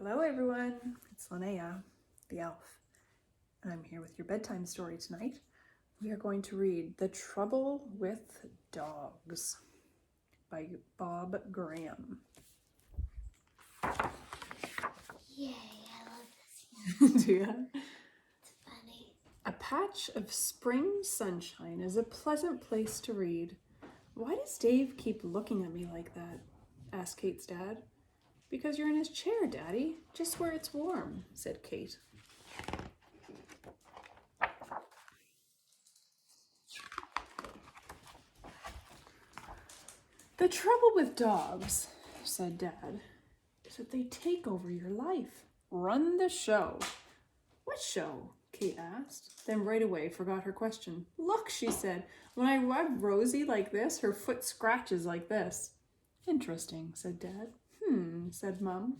Hello everyone, it's Linnea the Elf, and I'm here with your bedtime story tonight. We are going to read The Trouble with Dogs by Bob Graham. Yay, I love this. Do you? It's funny. A patch of spring sunshine is a pleasant place to read. Why does Dave keep looking at me like that? Asked Kate's dad. Because you're in his chair, Daddy, just where it's warm, said Kate. The trouble with dogs, said Dad, is that they take over your life, run the show. What show? Kate asked, then right away forgot her question. Look, she said, when I rub Rosie like this, her foot scratches like this. Interesting, said Dad. Said Mum.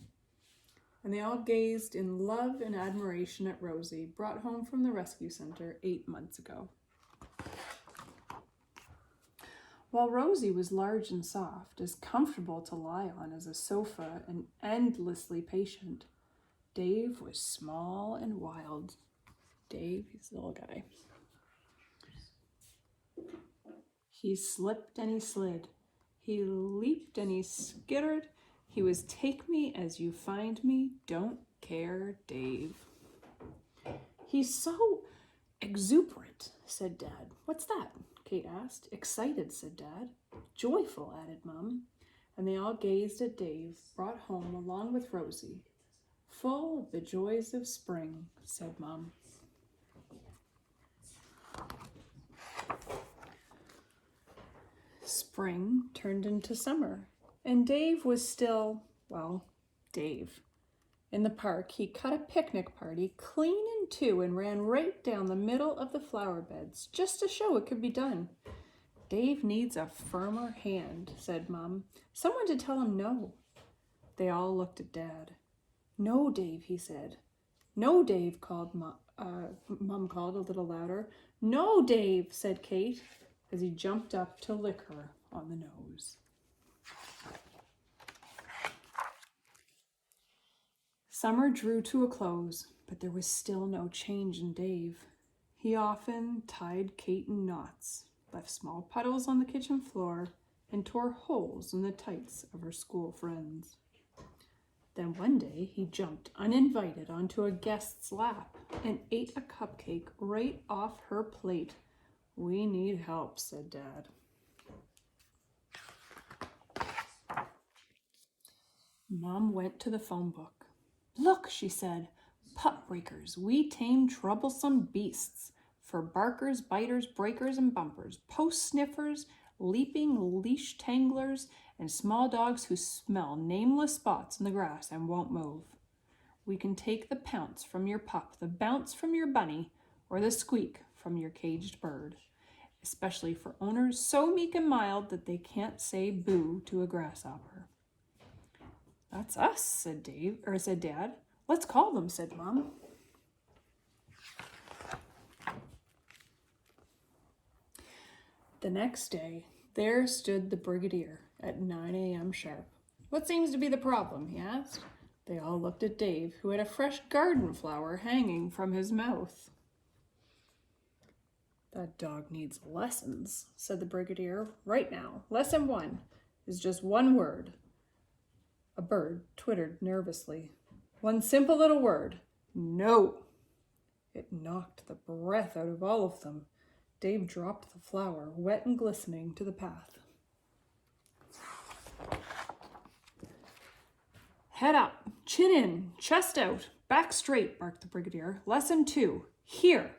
And they all gazed in love and admiration at Rosie, brought home from the rescue center 8 months ago. While Rosie was large and soft, as comfortable to lie on as a sofa and endlessly patient, Dave was small and wild. Dave, he's a little guy. He slipped and he slid. He leaped and he skittered. He was take me as you find me, don't care, Dave. He's so exuberant, said Dad. What's that? Kate asked. Excited, said Dad. Joyful, added Mum. And they all gazed at Dave, brought home along with Rosie. Full of the joys of spring, said Mum. Spring turned into summer, and Dave was still, Dave. In the park, he cut a picnic party clean in two and ran right down the middle of the flower beds, just to show it could be done. Dave needs a firmer hand, said Mum. Someone to tell him no. They all looked at Dad. No, Dave, he said. No, Dave, called Mum called a little louder. No, Dave, said Kate, as he jumped up to lick her on the nose. Summer drew to a close, but there was still no change in Dave. He often tied Kate in knots, left small puddles on the kitchen floor, and tore holes in the tights of her school friends. Then one day he jumped uninvited onto a guest's lap and ate a cupcake right off her plate. We need help, said Dad. Mom went to the phone book. Look, she said, pup breakers, we tame troublesome beasts. For barkers, biters, breakers, and bumpers, post sniffers, leaping leash tanglers, and small dogs who smell nameless spots in the grass and won't move. We can take the pounce from your pup, the bounce from your bunny, or the squeak from your caged bird, especially for owners so meek and mild that they can't say boo to a grasshopper. That's us, said Dad. Let's call them, said Mom. The next day, there stood the brigadier at 9 a.m. sharp. What seems to be the problem, he asked. They all looked at Dave, who had a fresh garden flower hanging from his mouth. That dog needs lessons, said the brigadier. Right now, lesson 1 is just one word. A bird twittered nervously. One simple little word. No. It knocked the breath out of all of them. Dave dropped the flower, wet and glistening, to the path. Head up, chin in, chest out, back straight, barked the brigadier. Lesson 2. Here.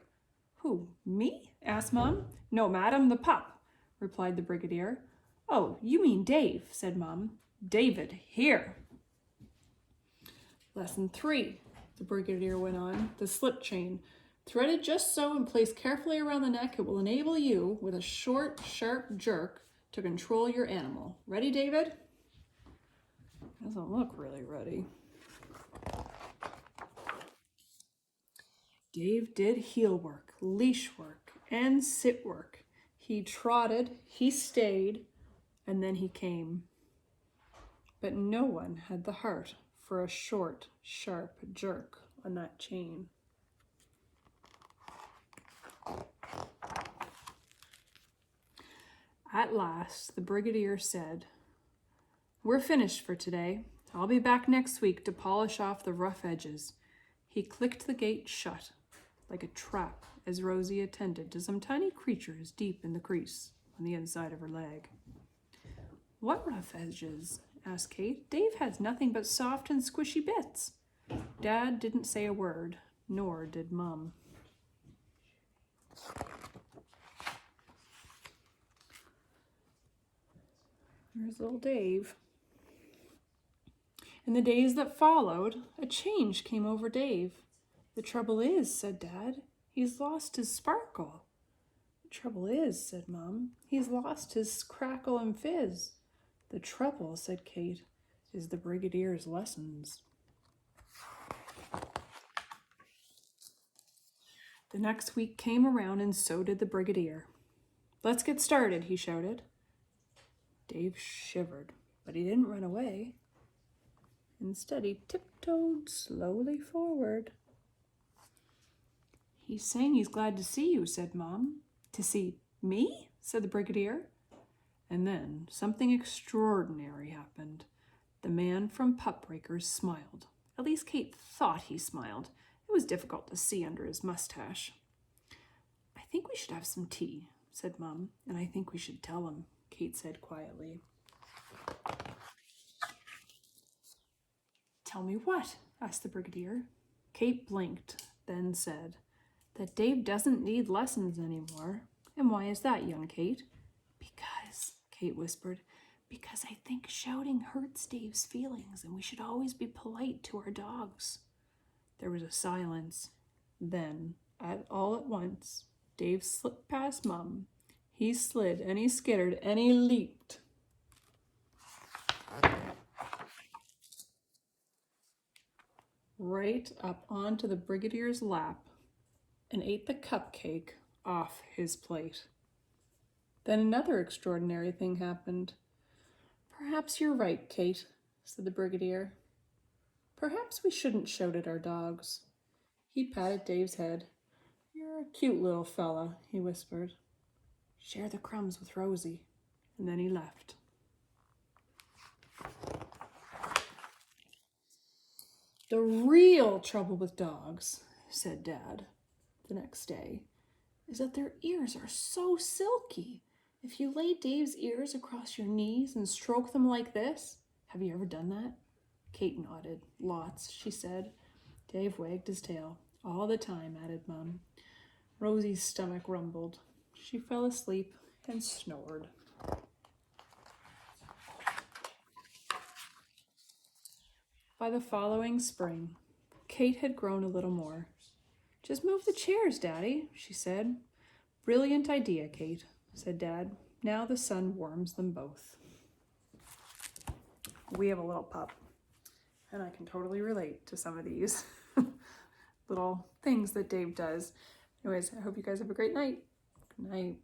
Who, me? Asked Mom. No, madam, the pup, replied the brigadier. Oh, you mean Dave, said Mom. David, here. Lesson 3, the brigadier went on. The slip chain. Threaded just so and placed carefully around the neck, it will enable you, with a short, sharp jerk, to control your animal. Ready, David? Doesn't look really ready. Dave did heel work, leash work, and sit work. He trotted, he stayed, and then he came. But no one had the heart for a short, sharp jerk on that chain. At last, the brigadier said, "We're finished for today. I'll be back next week to polish off the rough edges." He clicked the gate shut like a trap as Rosie attended to some tiny creatures deep in the crease on the inside of her leg. "What rough edges?" asked Kate. "Dave has nothing but soft and squishy bits." Dad didn't say a word, nor did Mum. There's little Dave. In the days that followed, a change came over Dave. "The trouble is," said Dad, "he's lost his sparkle." "The trouble is," said Mum, "he's lost his crackle and fizz." "The trouble," said Kate, "is the brigadier's lessons." The next week came around and so did the brigadier. "Let's get started," he shouted. Dave shivered, but he didn't run away. Instead, he tiptoed slowly forward. "He's saying he's glad to see you," said Mom. "To see me?" said the brigadier. And then something extraordinary happened. The man from Pup Breakers smiled. At least Kate thought he smiled. It was difficult to see under his mustache. "I think we should have some tea," said Mum. "And I think we should tell him," Kate said quietly. "Tell me what?" asked the brigadier. Kate blinked, then said, "That Dave doesn't need lessons anymore." "And why is that, young Kate?" "Because," Kate whispered, "because I think shouting hurts Dave's feelings, and we should always be polite to our dogs." There was a silence. Then, all at once, Dave slipped past Mum. He slid, and he skittered, and he leaped. Right up onto the brigadier's lap and ate the cupcake off his plate. Then another extraordinary thing happened. "Perhaps you're right, Kate," said the brigadier. "Perhaps we shouldn't shout at our dogs." He patted Dave's head. "You're a cute little fella," he whispered. "Share the crumbs with Rosie." And then he left. "The real trouble with dogs," said Dad the next day, "is that their ears are so silky. If you lay Dave's ears across your knees and stroke them like this—" "Have you ever done that?" Kate nodded. "Lots," she said. Dave wagged his tail. "All the time," added Mum. Rosie's stomach rumbled. She fell asleep and snored. By the following spring, Kate had grown a little more. "Just move the chairs, Daddy," she said. "Brilliant idea, Kate," said Dad. "Now the sun warms them both." We have a little pup, and I can totally relate to some of these little things that Dave does. Anyways, I hope you guys have a great night. Good night.